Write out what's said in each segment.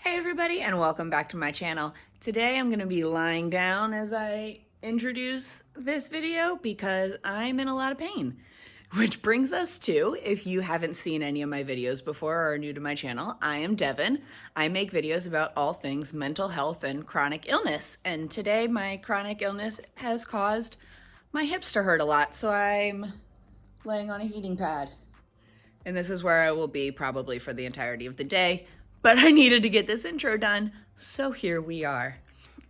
Hey everybody, and welcome back to my channel. Today I'm going to be lying down as I introduce this video because I'm in a lot of pain. Which brings us to, if you haven't seen any of my videos before or are new to my channel, I am Devin. I make videos about all things mental health and chronic illness. And today my chronic illness has caused my hips to hurt a lot, so I'm laying on a heating pad. And this is where I will be probably for the entirety of the day. But I needed to get this intro done, so here we are.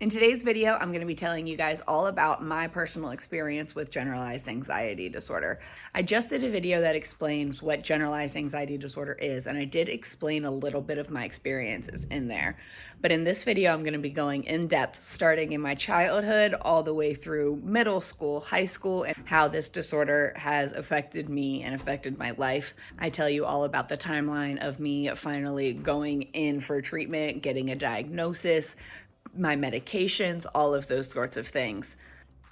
In today's video, I'm going to be telling you guys all about my personal experience with generalized anxiety disorder. I just did a video that explains what generalized anxiety disorder is, and I did explain a little bit of my experiences in there. But in this video, I'm going to be going in depth, starting in my childhood all the way through middle school, high school, and how this disorder has affected me and affected my life. I tell you all about the timeline of me finally going in for treatment, getting a diagnosis, my medications, all of those sorts of things.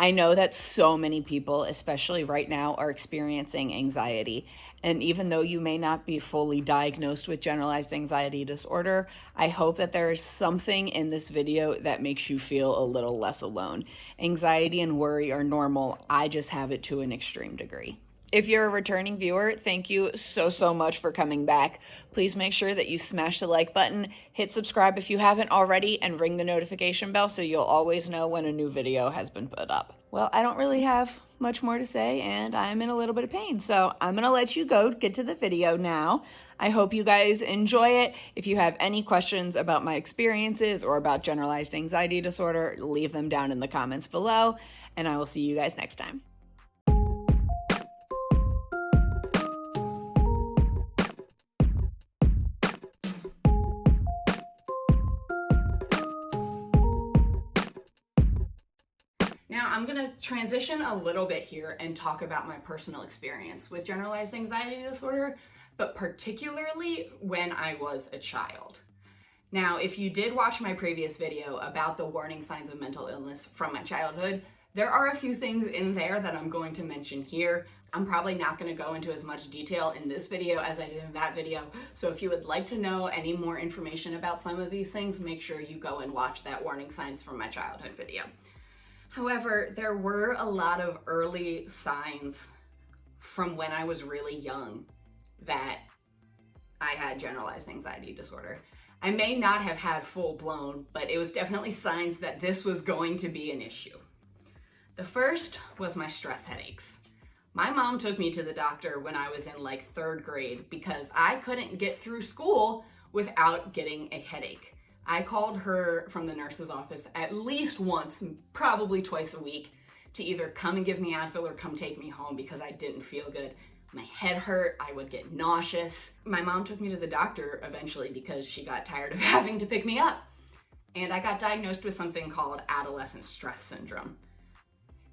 I know that so many people, especially right now, are experiencing anxiety. And even though you may not be fully diagnosed with generalized anxiety disorder, I hope that there is something in this video that makes you feel a little less alone. Anxiety and worry are normal. I just have it to an extreme degree. If you're a returning viewer, thank you so much for coming back. Please make sure that you smash the like button, hit subscribe if you haven't already, and ring the notification bell so you'll always know when a new video has been put up. Well, I don't really have much more to say, and I'm in a little bit of pain, so I'm gonna let you go get to the video now. I hope you guys enjoy it. If you have any questions about my experiences or about generalized anxiety disorder, leave them down in the comments below, and I will see you guys next time. Now, I'm going to transition a little bit here and talk about my personal experience with generalized anxiety disorder, but particularly when I was a child. Now, if you did watch my previous video about the warning signs of mental illness from my childhood, there are a few things in there that I'm going to mention here. I'm probably not going to go into as much detail in this video as I did in that video, so if you would like to know any more information about some of these things, make sure you go and watch that warning signs from my childhood video. However, there were a lot of early signs from when I was really young that I had generalized anxiety disorder. I may not have had full blown, but it was definitely signs that this was going to be an issue. The first was my stress headaches. My mom took me to the doctor when I was in like 3rd grade because I couldn't get through school without getting a headache. I called her from the nurse's office at least once, probably twice a week, to either come and give me Advil or come take me home because I didn't feel good. My head hurt, I would get nauseous. My mom took me to the doctor eventually because she got tired of having to pick me up. And I got diagnosed with something called adolescent stress syndrome.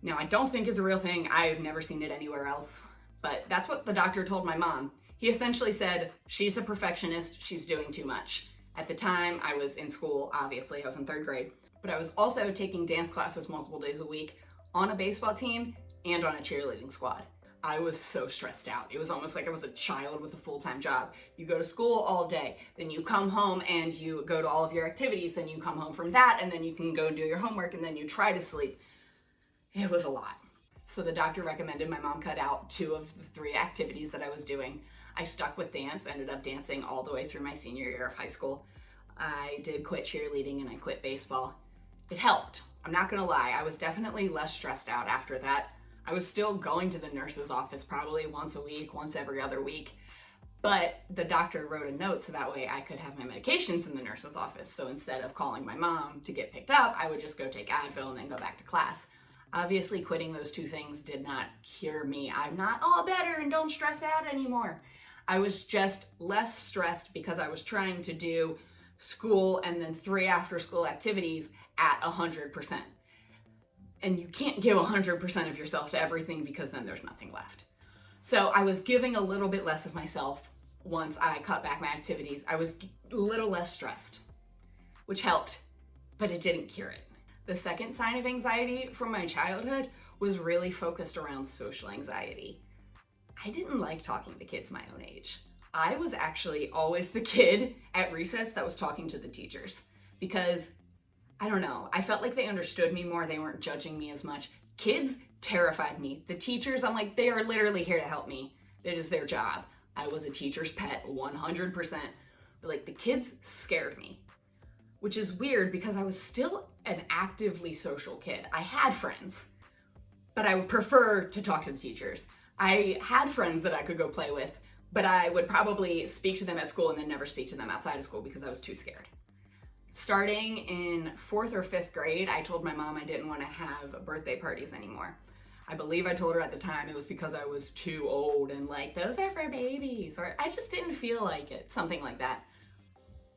Now, I don't think it's a real thing. I've never seen it anywhere else, but that's what the doctor told my mom. He essentially said, she's a perfectionist, she's doing too much. At the time, I was in school, obviously, I was in 3rd grade, but I was also taking dance classes multiple days a week on a baseball team and on a cheerleading squad. I was so stressed out. It was almost like I was a child with a full-time job. You go to school all day, then you come home and you go to all of your activities, then you come home from that, and then you can go do your homework, and then you try to sleep. It was a lot. So the doctor recommended my mom cut out 2 of the 3 activities that I was doing. I stuck with dance, ended up dancing all the way through my senior year of high school. I did quit cheerleading and I quit baseball. It helped. I'm not gonna lie, I was definitely less stressed out after that. I was still going to the nurse's office probably once a week, once every other week, but the doctor wrote a note so that way I could have my medications in the nurse's office. So instead of calling my mom to get picked up, I would just go take Advil and then go back to class. Obviously, quitting those 2 things did not cure me. I'm not all better and don't stress out anymore. I was just less stressed because I was trying to do school and then 3 after-school activities at 100%. And you can't give 100% of yourself to everything because then there's nothing left. So I was giving a little bit less of myself once I cut back my activities. I was a little less stressed, which helped, but it didn't cure it. The second sign of anxiety from my childhood was really focused around social anxiety. I didn't like talking to kids my own age. I was actually always the kid at recess that was talking to the teachers because, I don't know, I felt like they understood me more. They weren't judging me as much. Kids terrified me. The teachers, I'm like, they are literally here to help me. It is their job. I was a teacher's pet 100%. But like the kids scared me, which is weird because I was still an actively social kid. I had friends, but I would prefer to talk to the teachers. I had friends that I could go play with, but I would probably speak to them at school and then never speak to them outside of school because I was too scared. Starting in 4th or 5th grade, I told my mom I didn't want to have birthday parties anymore. I believe I told her at the time it was because I was too old and like, those are for babies, or I just didn't feel like it, something like that.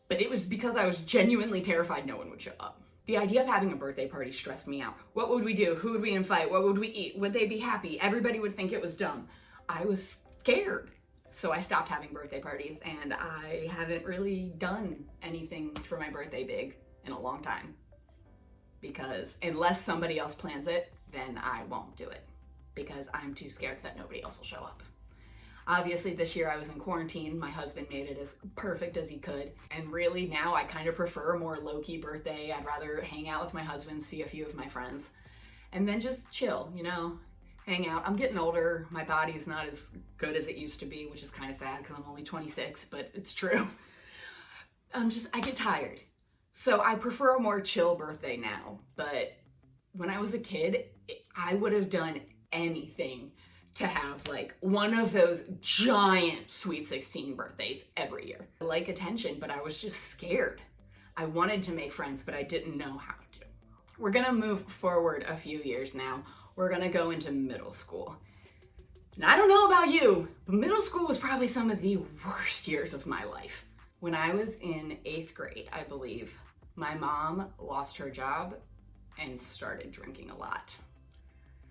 But it was because I was genuinely terrified no one would show up. The idea of having a birthday party stressed me out. What would we do? Who would we invite? What would we eat? Would they be happy? Everybody would think it was dumb. I was scared. So I stopped having birthday parties, and I haven't really done anything for my birthday big in a long time. Because unless somebody else plans it, then I won't do it. Because I'm too scared that nobody else will show up. Obviously, this year I was in quarantine. My husband made it as perfect as he could. And really now I kind of prefer a more low-key birthday. I'd rather hang out with my husband, see a few of my friends, and then just chill, you know, hang out. I'm getting older. My body's not as good as it used to be, which is kind of sad because I'm only 26, but it's true. I get tired. So I prefer a more chill birthday now. But when I was a kid, I would have done anything to have like one of those giant Sweet 16 birthdays every year. I like attention, but I was just scared. I wanted to make friends, but I didn't know how to. We're gonna move forward a few years now. We're gonna go into middle school. And I don't know about you, but middle school was probably some of the worst years of my life. When I was in 8th grade, I believe, my mom lost her job and started drinking a lot.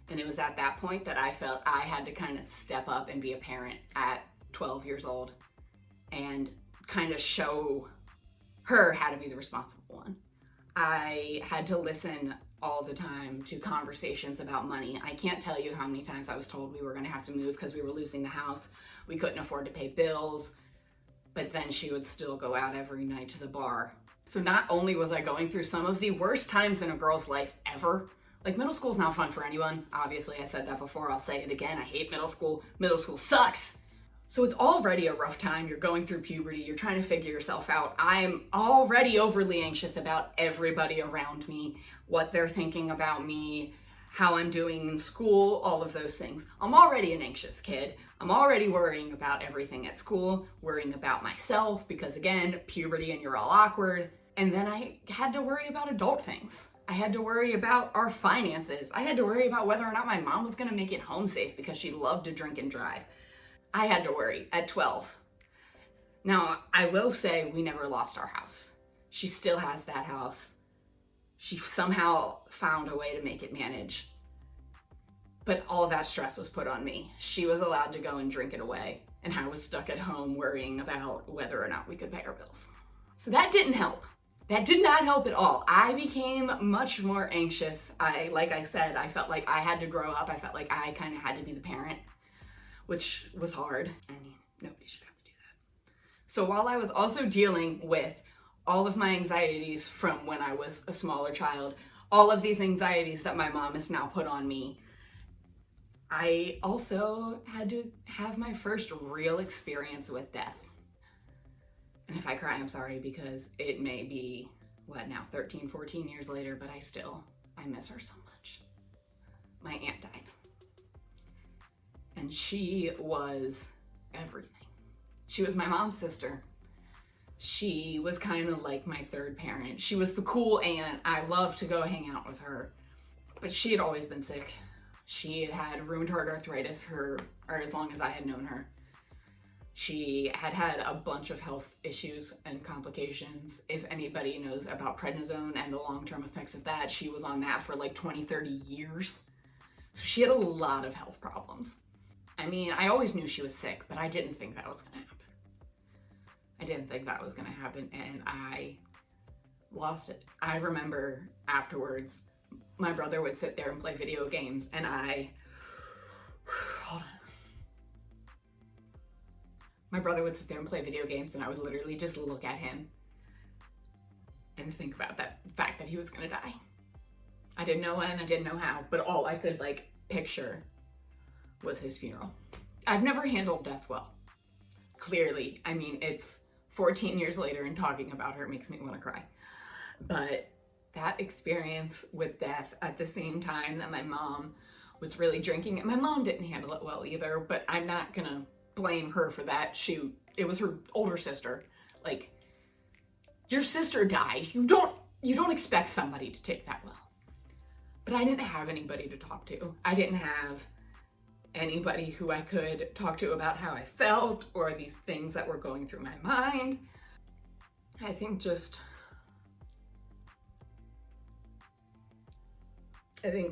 And it was at that point that I felt I had to kind of step up and be a parent at 12 years old and kind of show her how to be the responsible one. I had to listen all the time to conversations about money. I can't tell you how many times I was told we were going to have to move because we were losing the house. We couldn't afford to pay bills, but then she would still go out every night to the bar. So not only was I going through some of the worst times in a girl's life ever, like middle school is not fun for anyone. Obviously, I said that before, I'll say it again. I hate middle school. Middle school sucks. So it's already a rough time. You're going through puberty. You're trying to figure yourself out. I'm already overly anxious about everybody around me, what they're thinking about me, how I'm doing in school, all of those things. I'm already an anxious kid. I'm already worrying about everything at school, worrying about myself because again, puberty and you're all awkward. And then I had to worry about adult things. I had to worry about our finances. I had to worry about whether or not my mom was gonna make it home safe because she loved to drink and drive. I had to worry at 12. Now, I will say we never lost our house. She still has that house. She somehow found a way to make it manage. But all of that stress was put on me. She was allowed to go and drink it away, and I was stuck at home worrying about whether or not we could pay our bills. So that didn't help. That did not help at all. I became much more anxious. Like I said, I felt like I had to grow up. I felt like I kind of had to be the parent, which was hard. I mean, nobody should have to do that. So while I was also dealing with all of my anxieties from when I was a smaller child, all of these anxieties that my mom has now put on me, I also had to have my first real experience with death. And if I cry, I'm sorry, because it may be, 13, 14 years later, but I miss her so much. My aunt died. And she was everything. She was my mom's sister. She was kind of like my third parent. She was the cool aunt. I loved to go hang out with her. But she had always been sick. She had rheumatoid arthritis as long as I had known her. She had a bunch of health issues and complications. If anybody knows about prednisone and the long-term effects of that, she was on that for like 20, 30 years. So she had a lot of health problems. I mean, I always knew she was sick, but I didn't think that was going to happen. And I lost it. I remember afterwards, my brother would sit there and play video games, and hold on. My brother would sit there and play video games, and I would literally just look at him and think about that fact that he was gonna die. I didn't know when, I didn't know how, but all I could picture was his funeral. I've never handled death well. Clearly, I mean, it's 14 years later and talking about her makes me want to cry. But that experience with death at the same time that my mom was really drinking, and my mom didn't handle it well either, but I'm not gonna blame her for that. Shoot, it was her older sister. Like, your sister died. You don't expect somebody to take that well. But I didn't have anybody to talk to. I didn't have anybody who I could talk to about how I felt or these things that were going through my mind. I think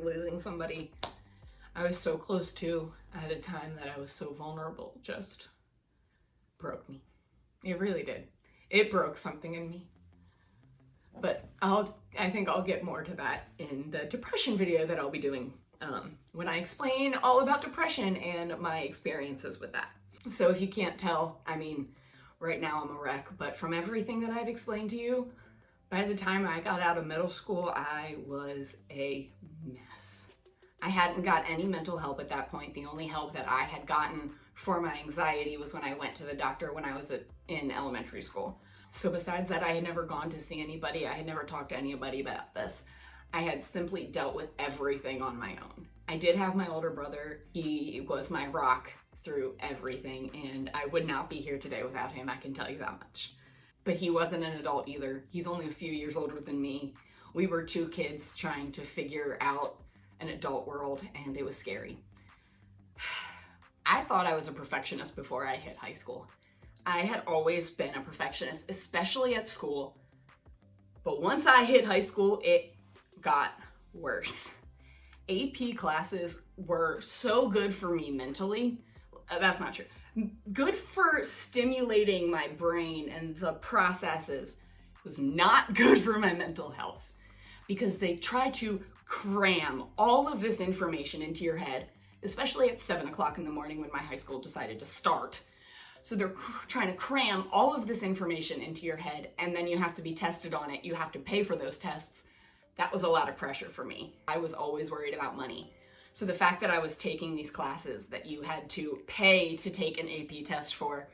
losing somebody I was so close to at a time that I was so vulnerable just broke me. It really did. It broke something in me. But I think I'll get more to that in the depression video that I'll be doing when I explain all about depression and my experiences with that. So if you can't tell, I mean, right now I'm a wreck, but from everything that I've explained to you, by the time I got out of middle school, I was a mess. I hadn't got any mental help at that point. The only help that I had gotten for my anxiety was when I went to the doctor when I was in elementary school. So besides that, I had never gone to see anybody. I had never talked to anybody about this. I had simply dealt with everything on my own. I did have my older brother. He was my rock through everything, and I would not be here today without him, I can tell you that much. But he wasn't an adult either. He's only a few years older than me. We were two kids trying to figure out an adult world, and it was scary. I thought I was a perfectionist before I hit high school. I had always been a perfectionist, especially at school. But once I hit high school, it got worse. AP classes were so good for me mentally. That's not true. Good for stimulating my brain and the processes. It was not good for my mental health because they try to cram all of this information into your head, especially at 7 o'clock in the morning when my high school decided to start. So they're trying to cram all of this information into your head, and then you have to be tested on it. You have to pay for those tests. That was a lot of pressure for me. I was always worried about money. So the fact that I was taking these classes that you had to pay to take an AP test for,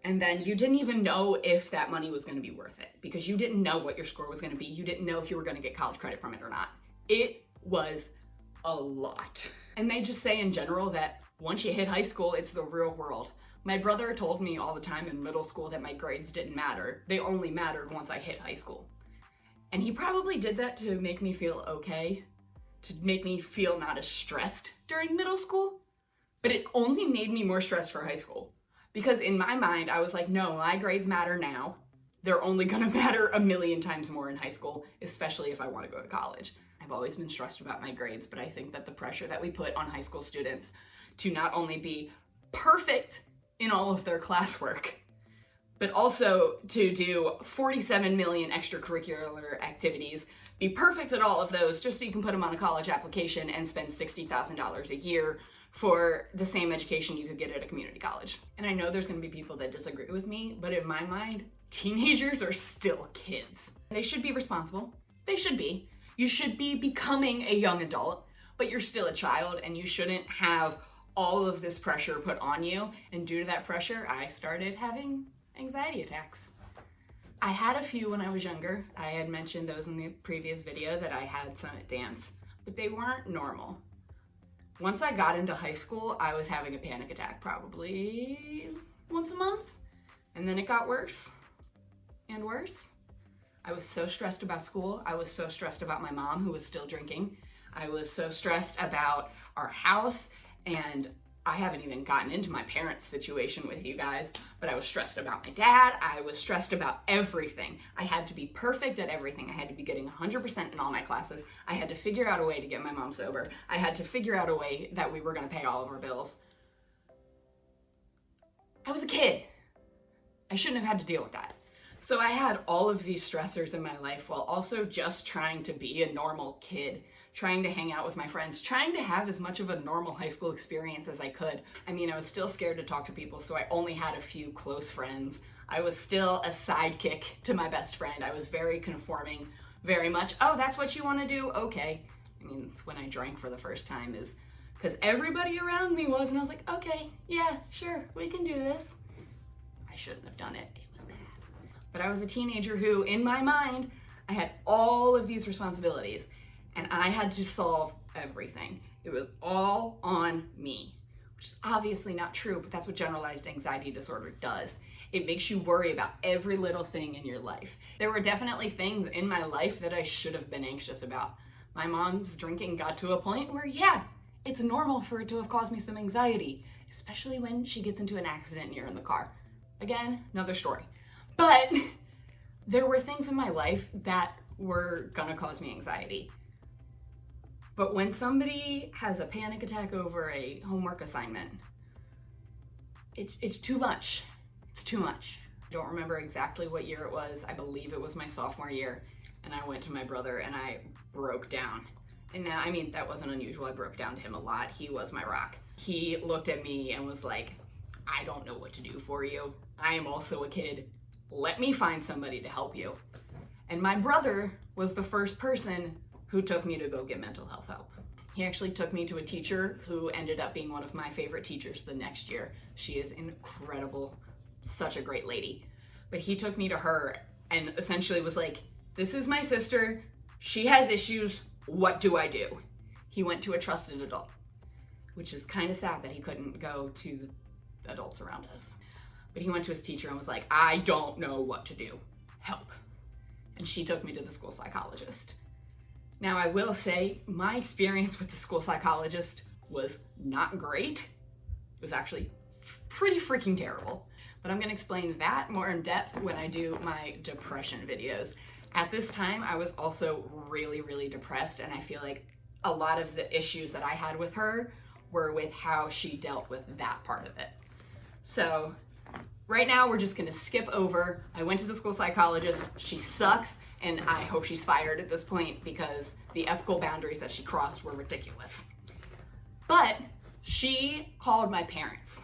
and then you didn't even know if that money was going to be worth it because you didn't know what your score was going to be. You didn't know if you were going to get college credit from it or not. It was a lot. And they just say in general that once you hit high school, it's the real world. My brother told me all the time in middle school that my grades didn't matter. They only mattered once I hit high school. And he probably did that to make me feel okay, to make me feel not as stressed during middle school. But it only made me more stressed for high school. Because in my mind, I was like, no, my grades matter now. They're only gonna matter a million times more in high school, especially if I want to go to college. I've always been stressed about my grades, but I think that the pressure that we put on high school students to not only be perfect in all of their classwork, but also to do 47 million extracurricular activities, be perfect at all of those just so you can put them on a college application and spend $60,000 a year for the same education you could get at a community college. And I know there's gonna be people that disagree with me, but in my mind, teenagers are still kids. They should be responsible. They should be. You should be becoming a young adult, but you're still a child and you shouldn't have all of this pressure put on you. And due to that pressure, I started having anxiety attacks. I had a few when I was younger. I had mentioned those in the previous video that I had some at dance, but they weren't normal. Once I got into high school, I was having a panic attack probably once a month, and then it got worse and worse. I was so stressed about school. I was so stressed about my mom who was still drinking. I was so stressed about our house, and I haven't even gotten into my parents' situation with you guys, but I was stressed about my dad. I was stressed about everything. I had to be perfect at everything. I had to be getting 100% in all my classes. I had to figure out a way to get my mom sober. I had to figure out a way that we were going to pay all of our bills. I was a kid. I shouldn't have had to deal with that. So I had all of these stressors in my life while also just trying to be a normal kid, trying to hang out with my friends, trying to have as much of a normal high school experience as I could. I mean, I was still scared to talk to people, so I only had a few close friends. I was still a sidekick to my best friend. I was very conforming, very much, oh, that's what you want to do? Okay. I mean, it's when I drank for the first time, is because everybody around me was, and I was like, okay, yeah, sure, we can do this. I shouldn't have done it. It was bad. But I was a teenager who, in my mind, I had all of these responsibilities, and I had to solve everything. It was all on me, which is obviously not true, but that's what generalized anxiety disorder does. It makes you worry about every little thing in your life. There were definitely things in my life that I should have been anxious about. My mom's drinking got to a point where, yeah, it's normal for it to have caused me some anxiety, especially when she gets into an accident and you're in the car. Again, another story. But there were things in my life that were gonna cause me anxiety. But when somebody has a panic attack over a homework assignment, it's too much. It's too much. I don't remember exactly what year it was. I believe it was my sophomore year. And I went to my brother and I broke down. And now, I mean, that wasn't unusual. I broke down to him a lot. He was my rock. He looked at me and was like, I don't know what to do for you. I am also a kid. Let me find somebody to help you. And my brother was the first person who took me to go get mental health help. He actually took me to a teacher who ended up being one of my favorite teachers the next year. She is incredible, such a great lady. But he took me to her and essentially was like, this is my sister. She has issues. What do I do? He went to a trusted adult, which is kind of sad that he couldn't go to the adults around us. But he went to his teacher and was like, I don't know what to do. Help. And she took me to the school psychologist. Now, I will say my experience with the school psychologist was not great. It was actually pretty freaking terrible. But I'm going to explain that more in depth when I do my depression videos. At this time, I was also really, really depressed, and I feel like a lot of the issues that I had with her were with how she dealt with that part of it. So right now, we're just gonna skip over. I went to the school psychologist. She sucks, and I hope she's fired at this point because the ethical boundaries that she crossed were ridiculous. But she called my parents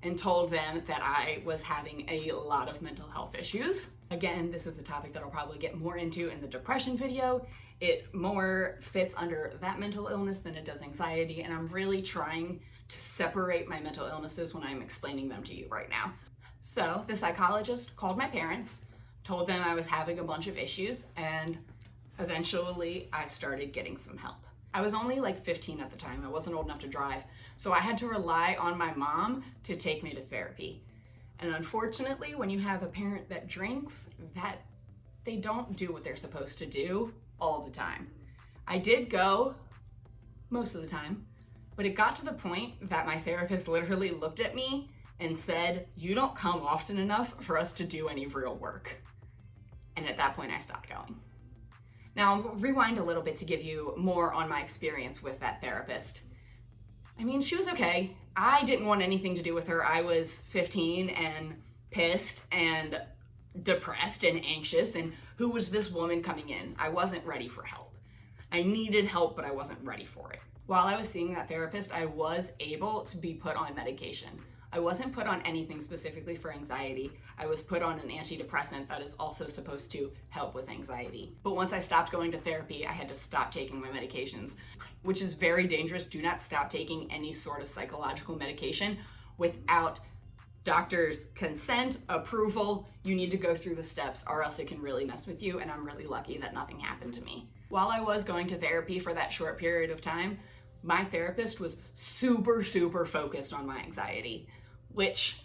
and told them that I was having a lot of mental health issues. Again, this is a topic that I'll probably get more into in the depression video. It more fits under that mental illness than it does anxiety, and I'm really trying to separate my mental illnesses when I'm explaining them to you right now. So the psychologist called my parents, told them I was having a bunch of issues, and eventually I started getting some help. I was only like 15 at the time. I wasn't old enough to drive, so I had to rely on my mom to take me to therapy. And unfortunately, when you have a parent that drinks, that they don't do what they're supposed to do all the time. I did go most of the time, but it got to the point that my therapist literally looked at me and said, you don't come often enough for us to do any real work. And at that point, I stopped going. Now, I'll rewind a little bit to give you more on my experience with that therapist. I mean, she was okay. I didn't want anything to do with her. I was 15 and pissed and depressed and anxious, and who was this woman coming in? I wasn't ready for help. I needed help, but I wasn't ready for it. While I was seeing that therapist, I was able to be put on medication. I wasn't put on anything specifically for anxiety. I was put on an antidepressant that is also supposed to help with anxiety. But once I stopped going to therapy, I had to stop taking my medications, which is very dangerous. Do not stop taking any sort of psychological medication without doctor's consent, approval. You need to go through the steps or else it can really mess with you, and I'm really lucky that nothing happened to me. While I was going to therapy for that short period of time, my therapist was super, super focused on my anxiety, which,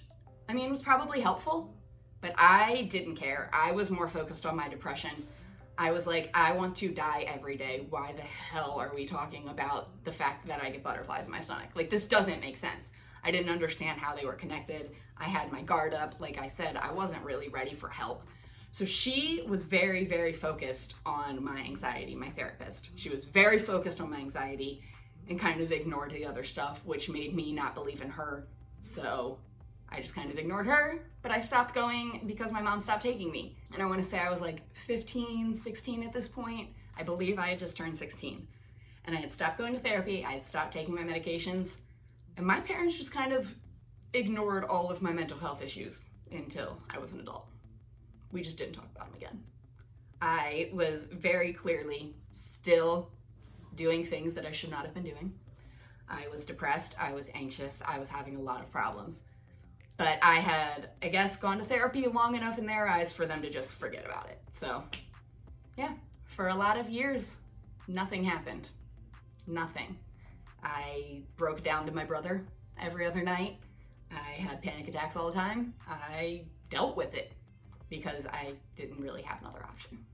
I mean, was probably helpful, but I didn't care. I was more focused on my depression. I was like, I want to die every day. Why the hell are we talking about the fact that I get butterflies in my stomach? Like, this doesn't make sense. I didn't understand how they were connected. I had my guard up. Like I said, I wasn't really ready for help. So she was very, very focused on my anxiety, my therapist. She was very focused on my anxiety and kind of ignored the other stuff, which made me not believe in her. So I just kind of ignored her, but I stopped going because my mom stopped taking me. And I want to say I was like 15, 16 at this point. I believe I had just turned 16. And I had stopped going to therapy, I had stopped taking my medications, and my parents just kind of ignored all of my mental health issues until I was an adult. We just didn't talk about them again. I was very clearly still doing things that I should not have been doing. I was depressed, I was anxious, I was having a lot of problems. But I had, I guess, gone to therapy long enough in their eyes for them to just forget about it. So, yeah, for a lot of years, nothing happened. Nothing. I broke down to my brother every other night. I had panic attacks all the time. I dealt with it because I didn't really have another option.